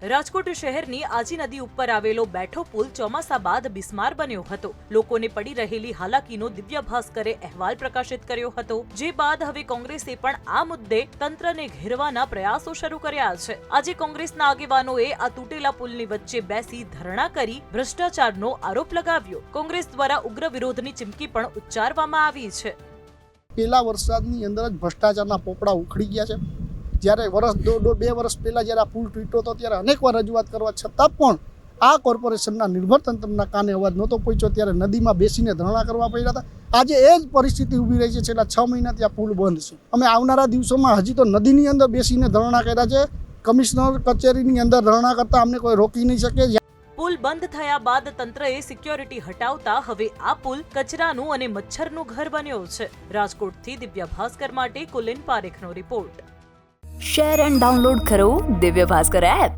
રાજકોટ શહેરની આજી નદી ઉપર આવેલો બેઠો પુલ ચોમાસા બાદ બિસ્માર બન્યો હતો। લોકોને પડી રહેલી હાલાકીનો દિવ્ય ભાસ્કરે અહેવાલ પ્રકાશિત કર્યો હતો, જે બાદ હવે કોંગ્રેસે પણ આ મુદ્દે તંત્રને ઘેરવાના પ્રયાસો શરૂ કર્યા છે। આજે કોંગ્રેસના આગેવાનોએ આ તૂટેલા પુલની વચ્ચે બેસી ધરણા કરી ભ્રષ્ટાચારનો આરોપ લગાવ્યો। કોંગ્રેસ દ્વારા ઉગ્ર વિરોધની ચીમકી પણ ઉચ્ચારવામાં આવી છે। પહેલા વરસાદની અંદર જ ભ્રષ્ટાચારના પોપડા ઉખડી ગયા છે। જ્યારે બે વર્ષ પહેલાં જ્યારે આ પુલ તૂટ્યો હતો ત્યારે અનેકવાર રજૂઆત કરવા છતાં પણ આ કોર્પોરેશનના નિર્ભર તંત્રના કાને અવાજ નહોતો પહોંચ્યો, ત્યારે નદીમાં બેસીને ધરણા કરવા પડ્યા હતા। આજે એ જ પરિસ્થિતિ ઊભી રહી છે। છેલ્લા 6 મહિનાથી આ પુલ બંધ છે। અમે આવનારા દિવસોમાં હજી તો નદીની અંદર બેસીને ધરણા કર્યા છે। કમિશનર કચેરીની અંદર ધરણા કરતા અમને કોઈ રોકી નહીં શકે। પુલ બંધ થયા બાદ તંત્રએ સિક્યોરિટી હટાવતા હવે આ પુલ કચરાનું અને મચ્છરનું ઘર બન્યો છે। રાજકોટથી દિવ્ય ભાસ્કર માટે Kulin પારેખનો report. Share and download કરો દિવ્ય ભાસ્કર એપ।